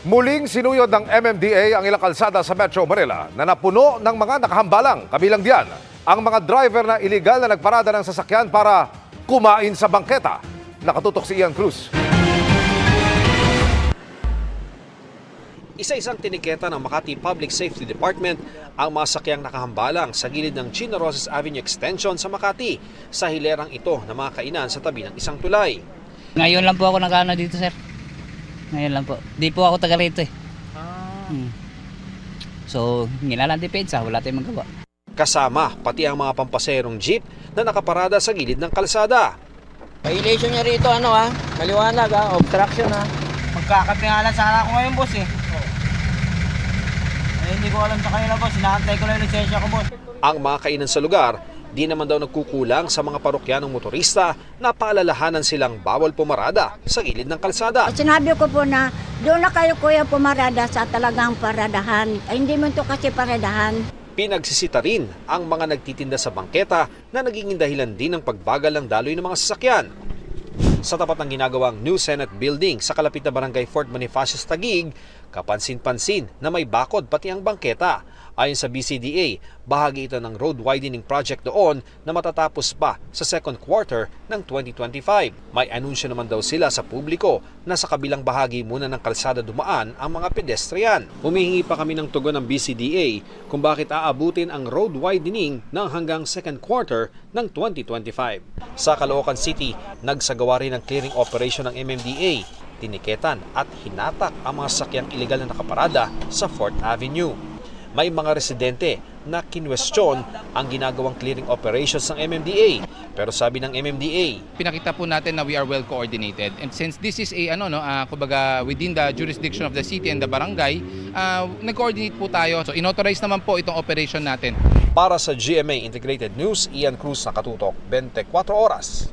Muling sinuyod ng MMDA ang ilang kalsada sa Metro Manila na napuno ng mga nakahambalang. Kabilang diyan ang mga driver na iligal na nagparada ng sasakyan para kumain sa bangketa. Nakatutok si Ian Cruz. Isa-isang tiniketa ng Makati Public Safety Department ang mga sakyang nakahambalang sa gilid ng Chino Rosas Avenue Extension sa Makati sa hilerang ito na mga kainan sa tabi ng isang tulay. Ngayon lang po ako nagano dito, sir. Ngayon lang po. Di po ako taga rito eh. So, nilalang depensa, wala tayong magawa. Kasama pati ang mga pampaserong jeep na nakaparada sa gilid ng kalsada. Violation niya rito, maliwanag, obstruction, Magkakatingalan sana ako ngayon, boss, hindi ko alam sa kanila, boss. Inaantay ko lang yung lisensya ko, boss. Ang mga kainan sa lugar, di naman daw nagkukulang sa mga parokyanong motorista na paalalahanan silang bawal pumarada sa gilid ng kalsada. Sinabi ko po na doon na kayo kuya pumarada sa talagang paradahan. Ay, hindi mo ito kasi paradahan. Pinagsisita rin ang mga nagtitinda sa bangketa na naging dahilan din ng pagbagal ng daloy ng mga sasakyan. Sa tapat ng ginagawang New Senate Building sa kalapit na barangay Fort Bonifacio, Taguig, kapansin-pansin na may bakod pati ang bangketa. Ayon sa BCDA, bahagi ito ng road widening project doon na matatapos pa sa second quarter ng 2025. May anunsyo naman daw sila sa publiko na sa kabilang bahagi muna ng kalsada dumaan ang mga pedestrian. Humihingi pa kami ng tugon ng BCDA kung bakit aabutin ang road widening ng hanggang second quarter ng 2025. Sa Caloocan City, nagsagawa rin ng clearing operation ng MMDA. Tiniketan at hinatak ang mga sakyang iligal na nakaparada sa 4th Avenue. May mga residente na kinwestiyon ang ginagawang clearing operations ng MMDA. Pero sabi ng MMDA, pinakita po natin na we are well coordinated. And since this is a kumbaga within the jurisdiction of the city and the barangay, nag-coordinate po tayo. So inauthorize naman po itong operation natin. Para sa GMA Integrated News, Ian Cruz, nakatutok 24 oras.